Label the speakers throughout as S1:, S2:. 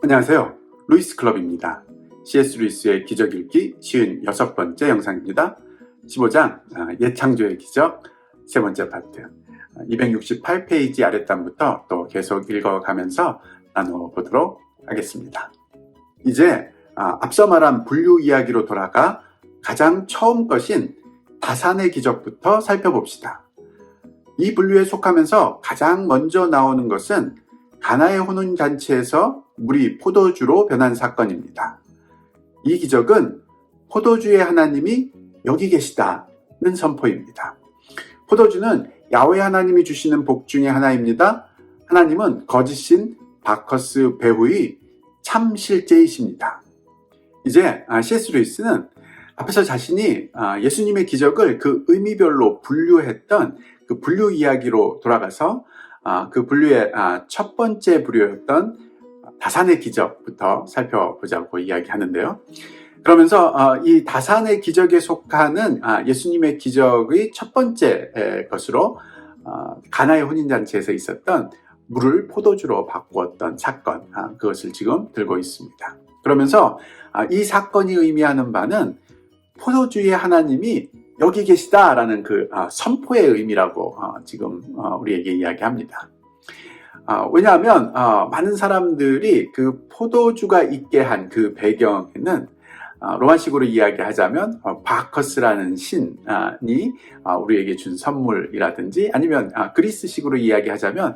S1: 안녕하세요. 루이스 클럽입니다. C.S. 루이스의 기적 읽기 56번째 영상입니다. 15장 예창조의 기적 세 번째 파트 268페이지 아랫단부터 또 계속 읽어가면서 나눠보도록 하겠습니다. 이제 앞서 말한 분류 이야기로 돌아가 가장 처음 것인 다산의 기적부터 살펴봅시다. 이 분류에 속하면서 가장 먼저 나오는 것은 가나의 혼인잔치에서 물이 포도주로 변한 사건입니다. 이 기적은 포도주의 하나님이 여기 계시다는 선포입니다. 포도주는 야훼 하나님이 주시는 복 중에 하나입니다. 하나님은 거짓인 바커스 배후의 참 실제이십니다. 이제 C.S. 루이스는 앞에서 자신이 예수님의 기적을 그 의미별로 분류했던 그 분류 이야기로 돌아가서 그 분류의 첫 번째 부류였던 다산의 기적부터 살펴보자고 이야기하는데요. 그러면서 이 다산의 기적에 속하는 예수님의 기적의 첫 번째 것으로 가나의 혼인잔치에서 있었던 물을 포도주로 바꾸었던 사건, 그것을 지금 들고 있습니다. 그러면서 이 사건이 의미하는 바는 포도주의 하나님이 여기 계시다라는 그 선포의 의미라고 지금 우리에게 이야기합니다. 왜냐하면 많은 사람들이 그 포도주가 있게 한 그 배경에는 로마식으로 이야기하자면 바커스라는 신이 우리에게 준 선물이라든지 아니면 그리스식으로 이야기하자면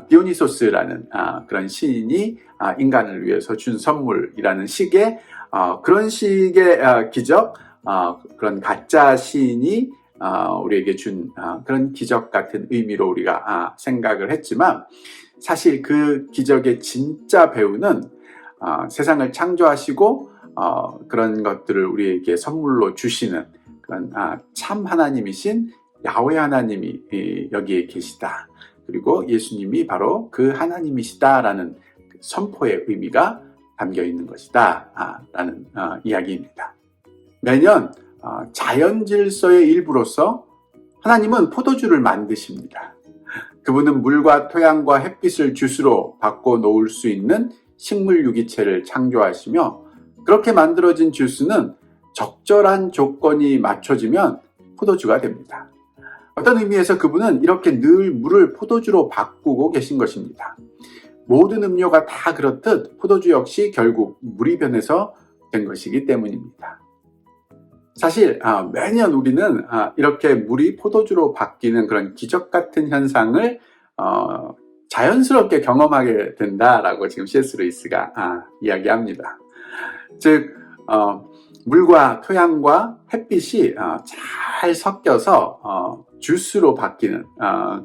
S1: 디오니소스라는 그런 신이 인간을 위해서 준 선물이라는 식의 그런 식의 기적, 그런 가짜 신이 우리에게 준 그런 기적 같은 의미로 우리가 생각을 했지만 사실 그 기적의 진짜 배우는 세상을 창조하시고 그런 것들을 우리에게 선물로 주시는 그런 참 하나님이신 야훼 하나님이 여기에 계시다. 그리고 예수님이 바로 그 하나님이시다라는 선포의 의미가 담겨 있는 것이다 라는 이야기입니다. 매년 자연 질서의 일부로서 하나님은 포도주를 만드십니다. 그분은 물과 토양과 햇빛을 주스로 바꿔 놓을 수 있는 식물 유기체를 창조하시며 그렇게 만들어진 주스는 적절한 조건이 맞춰지면 포도주가 됩니다. 어떤 의미에서 그분은 이렇게 늘 물을 포도주로 바꾸고 계신 것입니다. 모든 음료가 다 그렇듯 포도주 역시 결국 물이 변해서 된 것이기 때문입니다. 사실 매년 우리는 이렇게 물이 포도주로 바뀌는 그런 기적 같은 현상을 자연스럽게 경험하게 된다라고 지금 C.S. 루이스가 이야기합니다. 즉 물과 토양과 햇빛이 잘 섞여서 주스로 바뀌는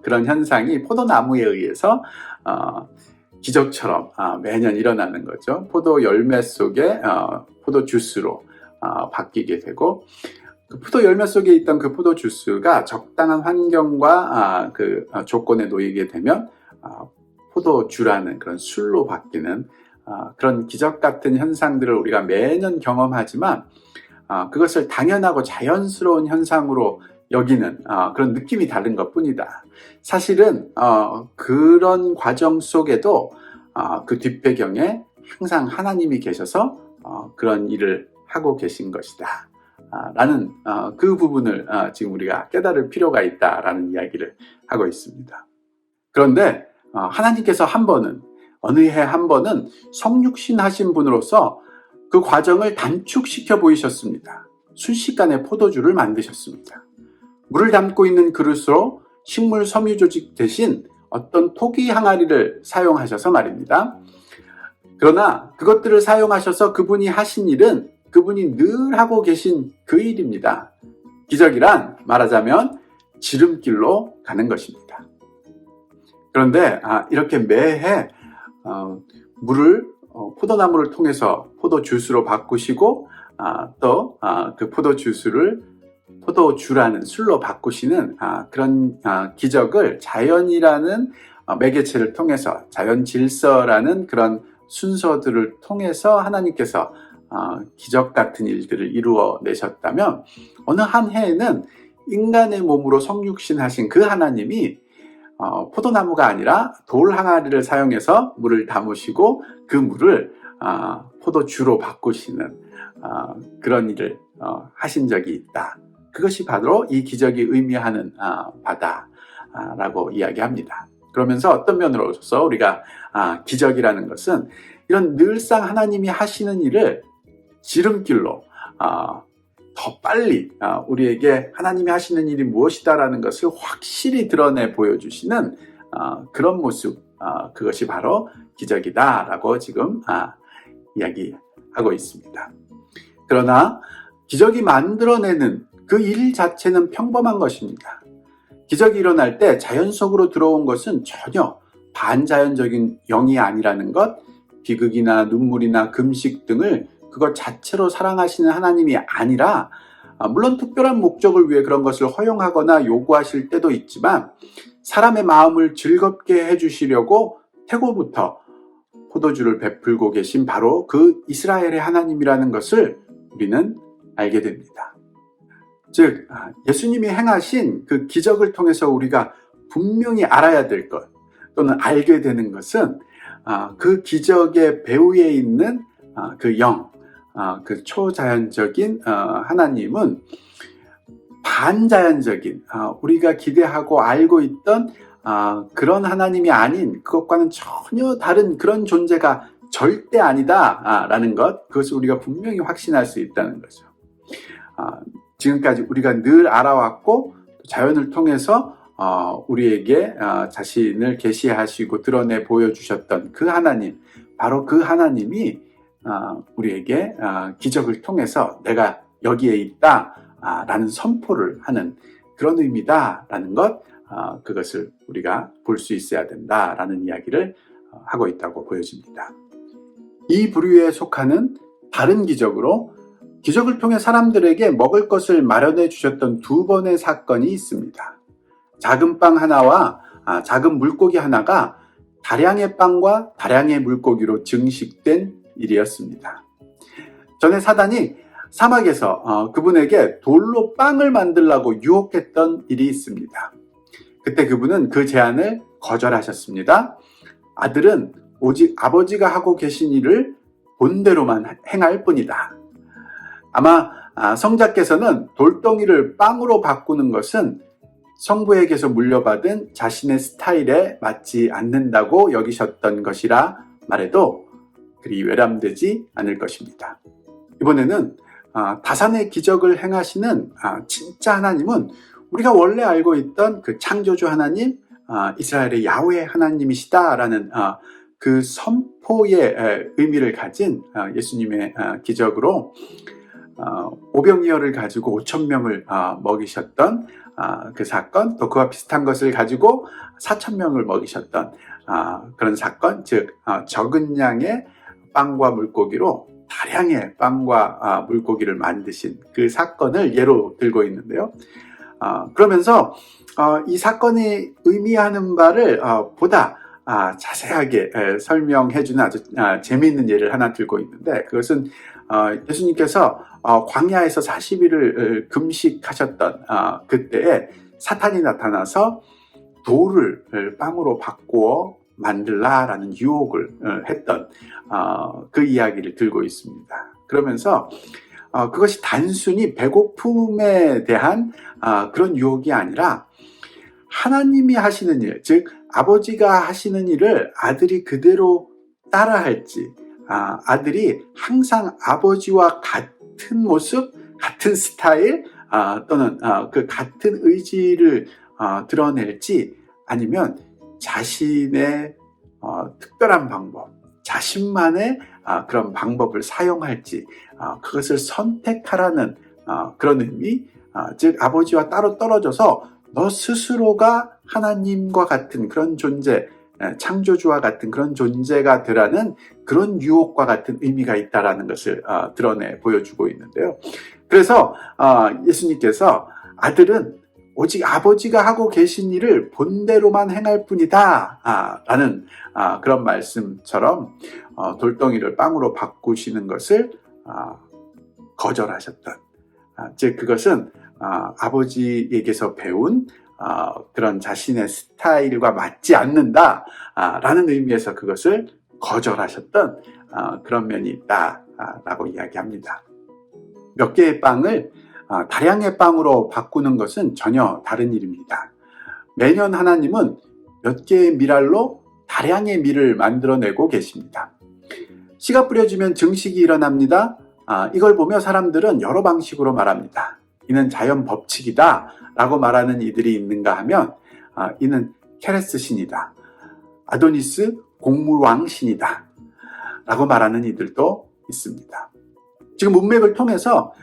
S1: 그런 현상이 포도나무에 의해서 기적처럼 매년 일어나는 거죠. 포도 열매 속에 포도 주스로 바뀌게 되고 그 포도 열매 속에 있던 그 포도 주스가 적당한 환경과 그 조건에 놓이게 되면 포도주라는 그런 술로 바뀌는 그런 기적 같은 현상들을 우리가 매년 경험하지만 그것을 당연하고 자연스러운 현상으로 여기는 그런 느낌이 다른 것뿐이다. 사실은 그런 과정 속에도 그 뒷배경에 항상 하나님이 계셔서 그런 일을 하고 계신 것이다 라는 그 부분을 지금 우리가 깨달을 필요가 있다라는 이야기를 하고 있습니다. 그런데 하나님께서 한 번은 어느 해 한 번은 성육신 하신 분으로서 그 과정을 단축시켜 보이셨습니다. 순식간에 포도주를 만드셨습니다. 물을 담고 있는 그릇으로 식물 섬유 조직 대신 어떤 토기 항아리를 사용하셔서 말입니다. 그러나 그것들을 사용하셔서 그분이 하신 일은 그분이 늘 하고 계신 그 일입니다. 기적이란 말하자면 지름길로 가는 것입니다. 그런데 이렇게 매해 물을 포도나무를 통해서 포도주스로 바꾸시고 또 그 포도주스를 포도주라는 술로 바꾸시는 그런 기적을 자연이라는 매개체를 통해서 자연 질서라는 그런 순서들을 통해서 하나님께서 기적 같은 일들을 이루어내셨다면 어느 한 해에는 인간의 몸으로 성육신하신 그 하나님이 포도나무가 아니라 돌 항아리를 사용해서 물을 담으시고 그 물을 포도주로 바꾸시는 그런 일을 하신 적이 있다. 그것이 바로 이 기적이 의미하는 바다라고 이야기합니다. 그러면서 어떤 면으로서 우리가 기적이라는 것은 이런 늘상 하나님이 하시는 일을 지름길로 더 빨리 우리에게 하나님이 하시는 일이 무엇이다라는 것을 확실히 드러내 보여주시는 그런 모습, 그것이 바로 기적이다라고 지금 이야기하고 있습니다. 그러나 기적이 만들어내는 그 일 자체는 평범한 것입니다. 기적이 일어날 때 자연 속으로 들어온 것은 전혀 반자연적인 영이 아니라는 것, 비극이나 눈물이나 금식 등을 그것 자체로 사랑하시는 하나님이 아니라, 물론 특별한 목적을 위해 그런 것을 허용하거나 요구하실 때도 있지만 사람의 마음을 즐겁게 해주시려고 태고부터 포도주를 베풀고 계신 바로 그 이스라엘의 하나님이라는 것을 우리는 알게 됩니다. 즉, 예수님이 행하신 그 기적을 통해서 우리가 분명히 알아야 될 것, 또는 알게 되는 것은 그 기적의 배후에 있는 그 영, 그 초자연적인 하나님은 반자연적인, 우리가 기대하고 알고 있던 그런 하나님이 아닌, 그것과는 전혀 다른 그런 존재가 절대 아니다 라는 것, 그것을 우리가 분명히 확신할 수 있다는 거죠. 지금까지 우리가 늘 알아왔고 자연을 통해서 우리에게 자신을 계시하시고 드러내 보여주셨던 그 하나님, 바로 그 하나님이 우리에게 기적을 통해서 내가 여기에 있다 라는 선포를 하는 그런 의미다 라는 것, 그것을 우리가 볼 수 있어야 된다 라는 이야기를 하고 있다고 보여집니다. 이 부류에 속하는 다른 기적으로, 기적을 통해 사람들에게 먹을 것을 마련해 주셨던 두 번의 사건이 있습니다. 작은 빵 하나와 작은 물고기 하나가 다량의 빵과 다량의 물고기로 증식된 일이었습니다. 전에 사단이 사막에서 그분에게 돌로 빵을 만들라고 유혹했던 일이 있습니다. 그때 그분은 그 제안을 거절하셨습니다. 아들은 오직 아버지가 하고 계신 일을 본대로만 행할 뿐이다. 아마 성자께서는 돌덩이를 빵으로 바꾸는 것은 성부에게서 물려받은 자신의 스타일에 맞지 않는다고 여기셨던 것이라 말해도 그리 외람되지 않을 것입니다. 이번에는 다산의 기적을 행하시는 진짜 하나님은 우리가 원래 알고 있던 그 창조주 하나님, 이스라엘의 야훼 하나님이시다라는 그 선포의 의미를 가진 예수님의 기적으로 오병이어를 가지고 5,000명을 먹이셨던 그 사건, 또 그와 비슷한 것을 가지고 4,000명을 먹이셨던 그런 사건, 즉 적은 양의 빵과 물고기로 다량의 빵과 물고기를 만드신 그 사건을 예로 들고 있는데요. 그러면서 이 사건이 의미하는 바를 보다 자세하게 설명해주는 아주 재미있는 예를 하나 들고 있는데, 그것은 예수님께서 광야에서 40일을 금식하셨던 그때에 사탄이 나타나서 돌을 빵으로 바꾸어 만들라라는 유혹을 했던 그 이야기를 들고 있습니다. 그러면서 그것이 단순히 배고픔에 대한 그런 유혹이 아니라 하나님이 하시는 일, 즉 아버지가 하시는 일을 아들이 그대로 따라할지, 아들이 항상 아버지와 같은 모습, 같은 스타일, 또는 그 같은 의지를 드러낼지, 아니면 자신의 특별한 방법, 자신만의 그런 방법을 사용할지, 그것을 선택하라는 그런 의미, 즉 아버지와 따로 떨어져서 너 스스로가 하나님과 같은 그런 존재, 창조주와 같은 그런 존재가 되라는 그런 유혹과 같은 의미가 있다라는 것을 드러내 보여주고 있는데요. 그래서 예수님께서 아들은 오직 아버지가 하고 계신 일을 본대로만 행할 뿐이다 라는 그런 말씀처럼 돌덩이를 빵으로 바꾸시는 것을 거절하셨던, 즉 그것은 아버지에게서 배운 그런 자신의 스타일과 맞지 않는다 라는 의미에서 그것을 거절하셨던 그런 면이 있다라고 이야기합니다. 몇 개의 빵을 다량의 빵으로 바꾸는 것은 전혀 다른 일입니다. 매년 하나님은 몇 개의 밀알로 다량의 밀을 만들어내고 계십니다. 씨가 뿌려지면 증식이 일어납니다. 이걸 보며 사람들은 여러 방식으로 말합니다. 이는 자연 법칙이다 라고 말하는 이들이 있는가 하면 이는 케레스 신이다, 아도니스 곡물왕 신이다 라고 말하는 이들도 있습니다. 지금 문맥을 통해서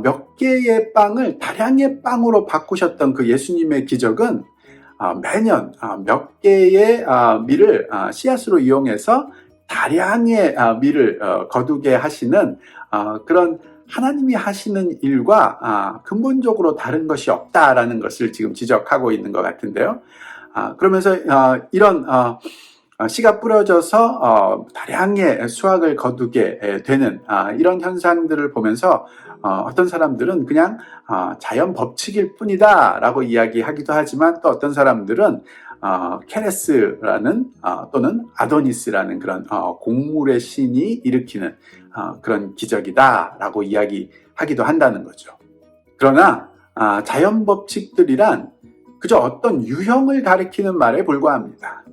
S1: 몇 개의 빵을 다량의 빵으로 바꾸셨던 그 예수님의 기적은 매년 몇 개의 밀을 씨앗으로 이용해서 다량의 밀을 거두게 하시는 그런 하나님이 하시는 일과 근본적으로 다른 것이 없다라는 것을 지금 지적하고 있는 것 같은데요. 그러면서 이런 씨가 뿌려져서 다량의 수확을 거두게 되는 이런 현상들을 보면서 어떤 사람들은 그냥 자연 법칙일 뿐이다 라고 이야기하기도 하지만, 또 어떤 사람들은 케레스라는 또는 아도니스라는 그런 곡물의 신이 일으키는 그런 기적이다 라고 이야기하기도 한다는 거죠. 그러나 자연 법칙들이란 그저 어떤 유형을 가리키는 말에 불과합니다.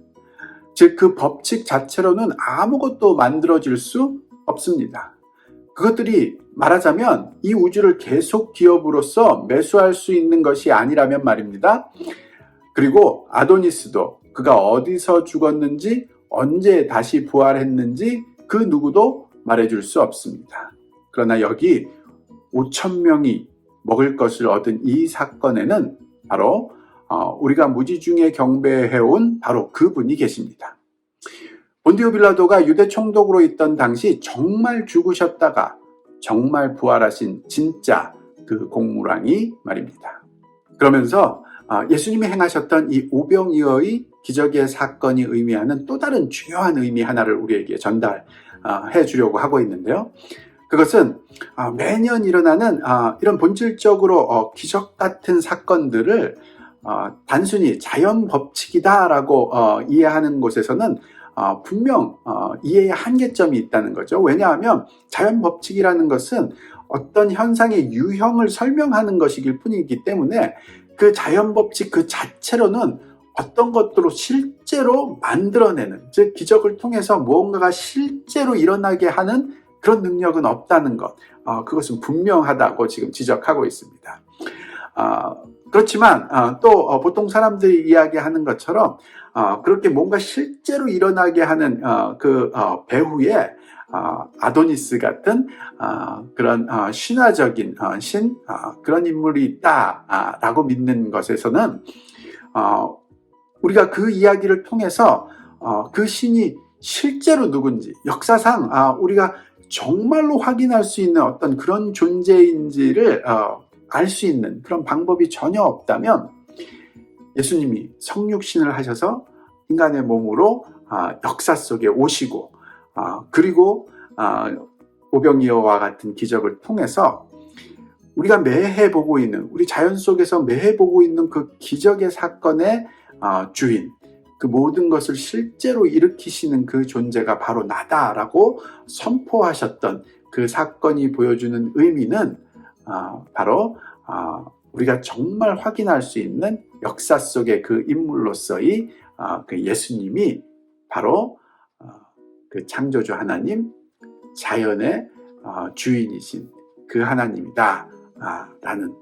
S1: 즉 그 법칙 자체로는 아무것도 만들어질 수 없습니다. 그것들이 말하자면 이 우주를 계속 기업으로서 매수할 수 있는 것이 아니라면 말입니다. 그리고 아도니스도 그가 어디서 죽었는지, 언제 다시 부활했는지 그 누구도 말해줄 수 없습니다. 그러나 여기 5,000명이 먹을 것을 얻은 이 사건에는 바로 우리가 무지중에 경배해온 바로 그분이 계십니다. 본디오 빌라도가 유대 총독으로 있던 당시 정말 죽으셨다가 정말 부활하신 진짜 그 곡물왕이 말입니다. 그러면서 예수님이 행하셨던 이 오병이어의 기적의 사건이 의미하는 또 다른 중요한 의미 하나를 우리에게 전달해 주려고 하고 있는데요. 그것은 매년 일어나는 이런 본질적으로 기적 같은 사건들을 단순히 자연 법칙이다라고 이해하는 곳에서는 분명 이해의 한계점이 있다는 거죠. 왜냐하면 자연 법칙이라는 것은 어떤 현상의 유형을 설명하는 것이길 뿐이기 때문에 그 자연 법칙 그 자체로는 어떤 것들로 실제로 만들어내는, 즉 기적을 통해서 무언가가 실제로 일어나게 하는 그런 능력은 없다는 것, 그것은 분명하다고 지금 지적하고 있습니다. 그렇지만 또 보통 사람들이 이야기하는 것처럼 그렇게 뭔가 실제로 일어나게 하는 그 배후에 아도니스 같은 그런 신화적인 그런 인물이 있다라고 믿는 것에서는 우리가 그 이야기를 통해서 그 신이 실제로 누군지, 역사상 우리가 정말로 확인할 수 있는 어떤 그런 존재인지를 알 수 있는 그런 방법이 전혀 없다면, 예수님이 성육신을 하셔서 인간의 몸으로 역사 속에 오시고 그리고 오병이어와 같은 기적을 통해서 우리가 매해 보고 있는, 우리 자연 속에서 매해 보고 있는 그 기적의 사건의 주인, 그 모든 것을 실제로 일으키시는 그 존재가 바로 나다라고 선포하셨던 그 사건이 보여주는 의미는 바로 우리가 정말 확인할 수 있는 역사 속의 그 인물로서의 그 예수님이 바로 그 창조주 하나님, 자연의 주인이신 그 하나님이다 라는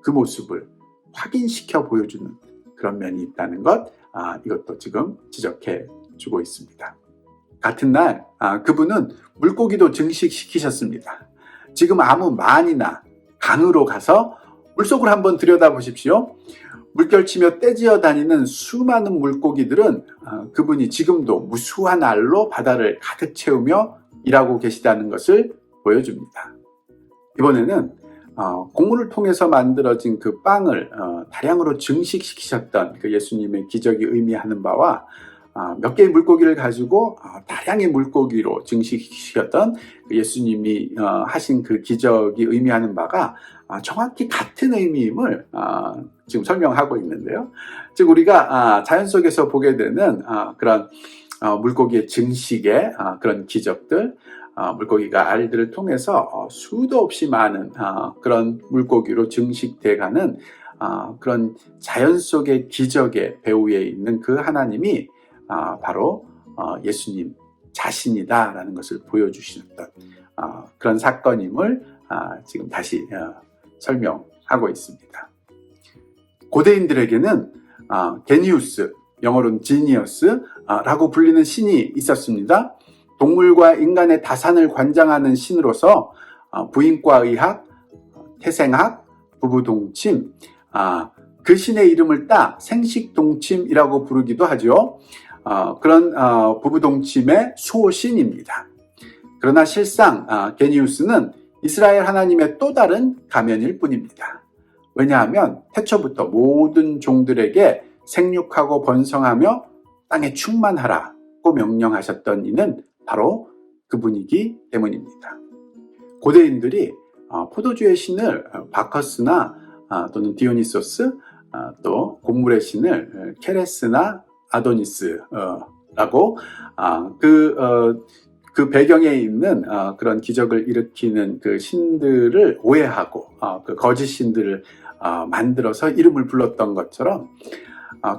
S1: 그 모습을 확인시켜 보여주는 그런 면이 있다는 것, 이것도 지금 지적해 주고 있습니다. 같은 날 그분은 물고기도 증식시키셨습니다. 지금 아무 만이나 강으로 가서 물속을 한번 들여다보십시오. 물결치며 떼지어 다니는 수많은 물고기들은 그분이 지금도 무수한 알로 바다를 가득 채우며 일하고 계시다는 것을 보여줍니다. 이번에는 곡물을 통해서 만들어진 그 빵을 다량으로 증식시키셨던 그 예수님의 기적이 의미하는 바와 몇 개의 물고기를 가지고 다량의 물고기로 증식시켰던 예수님이 하신 그 기적이 의미하는 바가 정확히 같은 의미임을 지금 설명하고 있는데요. 즉 우리가 자연 속에서 보게 되는 그런 물고기의 증식의 그런 기적들, 물고기가 알들을 통해서 수도 없이 많은 그런 물고기로 증식돼가는 그런 자연 속의 기적의 배후에 있는 그 하나님이 바로 예수님 자신이다라는 것을 보여주셨던 그런 사건임을 지금 다시 설명하고 있습니다. 고대인들에게는 게니우스, 영어로는 지니어스라고 불리는 신이 있었습니다. 동물과 인간의 다산을 관장하는 신으로서 부인과 의학, 태생학, 부부동침, 그 신의 이름을 따 생식동침이라고 부르기도 하죠. 그런 부부동침의 수호신입니다. 그러나 실상 게니우스는 이스라엘 하나님의 또 다른 가면일 뿐입니다. 왜냐하면 태초부터 모든 종들에게 생육하고 번성하며 땅에 충만하라고 명령하셨던 이는 바로 그분이기 때문입니다. 고대인들이 포도주의 신을 바커스나 또는 디오니소스, 또 곡물의 신을 케레스나 아도니스라고 그 배경에 있는 그런 기적을 일으키는 그 신들을 오해하고 그 거짓 신들을 만들어서 이름을 불렀던 것처럼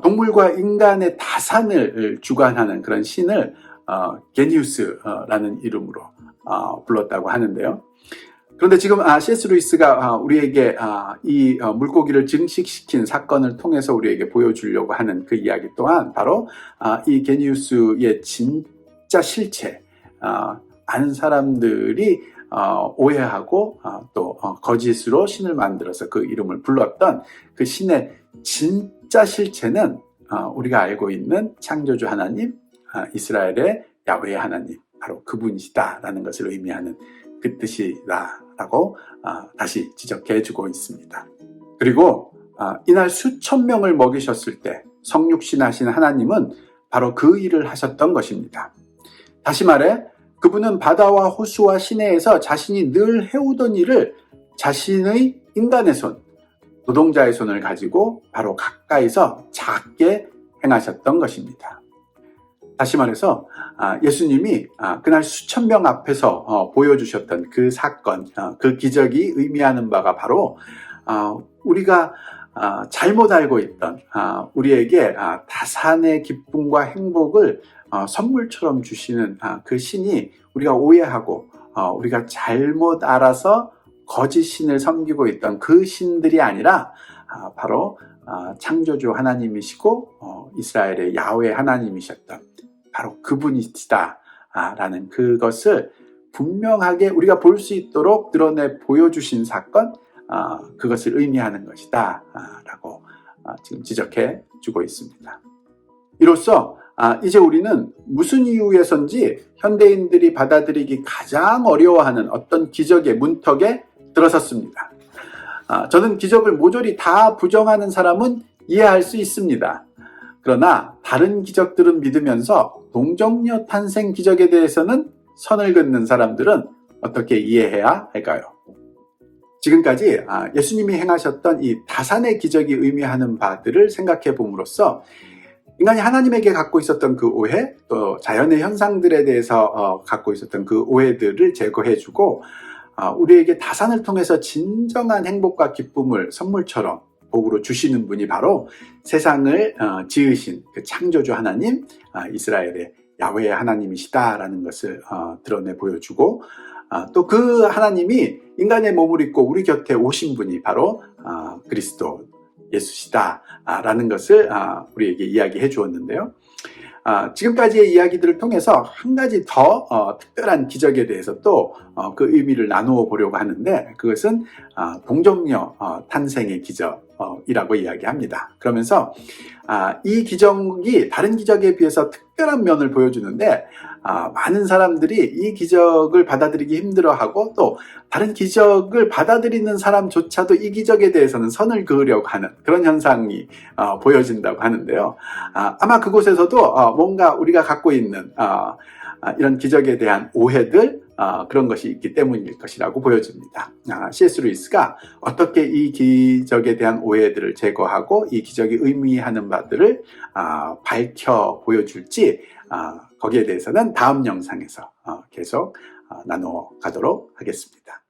S1: 동물과 인간의 다산을 주관하는 그런 신을 게니우스라는 이름으로 불렀다고 하는데요. 그런데 지금 C.S. 루이스가 우리에게 이 물고기를 증식시킨 사건을 통해서 우리에게 보여주려고 하는 그 이야기 또한 바로 이 게니우스의 진짜 실체, 많은 사람들이 오해하고 또 거짓으로 신을 만들어서 그 이름을 불렀던 그 신의 진짜 실체는 우리가 알고 있는 창조주 하나님, 이스라엘의 야훼 하나님, 바로 그분이시다라는 것을 의미하는 그 뜻이다라고 다시 지적해 주고 있습니다. 그리고 이날 수천 명을 먹이셨을 때 성육신하신 하나님은 바로 그 일을 하셨던 것입니다. 다시 말해 그분은 바다와 호수와 시내에서 자신이 늘 해오던 일을 자신의 인간의 손, 노동자의 손을 가지고 바로 가까이서 작게 행하셨던 것입니다. 다시 말해서 예수님이 그날 수천 명 앞에서 보여주셨던 그 사건, 그 기적이 의미하는 바가 바로 우리가 잘못 알고 있던 우리에게 다산의 기쁨과 행복을 선물처럼 주시는 그 신이 우리가 오해하고 우리가 잘못 알아서 거짓 신을 섬기고 있던 그 신들이 아니라 바로 창조주 하나님이시고 이스라엘의 야훼 하나님이셨던 바로 그분이시다 라는 그것을 분명하게 우리가 볼 수 있도록 드러내 보여주신 사건, 그것을 의미하는 것이다 라고 지금 지적해 주고 있습니다. 이로써 이제 우리는 무슨 이유에선지 현대인들이 받아들이기 가장 어려워하는 어떤 기적의 문턱에 들어섰습니다. 저는 기적을 모조리 다 부정하는 사람은 이해할 수 있습니다. 그러나 다른 기적들은 믿으면서 동정녀 탄생 기적에 대해서는 선을 긋는 사람들은 어떻게 이해해야 할까요? 지금까지 예수님이 행하셨던 이 다산의 기적이 의미하는 바들을 생각해 봄으로써 인간이 하나님에게 갖고 있었던 그 오해, 또 자연의 현상들에 대해서 갖고 있었던 그 오해들을 제거해주고 우리에게 다산을 통해서 진정한 행복과 기쁨을 선물처럼 복으로 주시는 분이 바로 세상을 지으신 그 창조주 하나님, 이스라엘의 야훼 하나님이시다라는 것을 드러내 보여주고 또 그 하나님이 인간의 몸을 입고 우리 곁에 오신 분이 바로 그리스도 예수시다라는 것을 우리에게 이야기해 주었는데요. 지금까지의 이야기들을 통해서 한 가지 더 특별한 기적에 대해서 또 그 의미를 나누어 보려고 하는데 그것은 동정녀 탄생의 기적이라고 이야기합니다. 그러면서 이 기적이 다른 기적에 비해서 특별한 면을 보여주는데 많은 사람들이 이 기적을 받아들이기 힘들어하고 또 다른 기적을 받아들이는 사람조차도 이 기적에 대해서는 선을 그으려고 하는 그런 현상이 보여진다고 하는데요. 아마 그곳에서도 뭔가 우리가 갖고 있는 이런 기적에 대한 오해들 그런 것이 있기 때문일 것이라고 보여집니다. C.S. 루이스가 어떻게 이 기적에 대한 오해들을 제거하고 이 기적이 의미하는 바들을 밝혀 보여줄지 거기에 대해서는 다음 영상에서 계속 나누어 가도록 하겠습니다.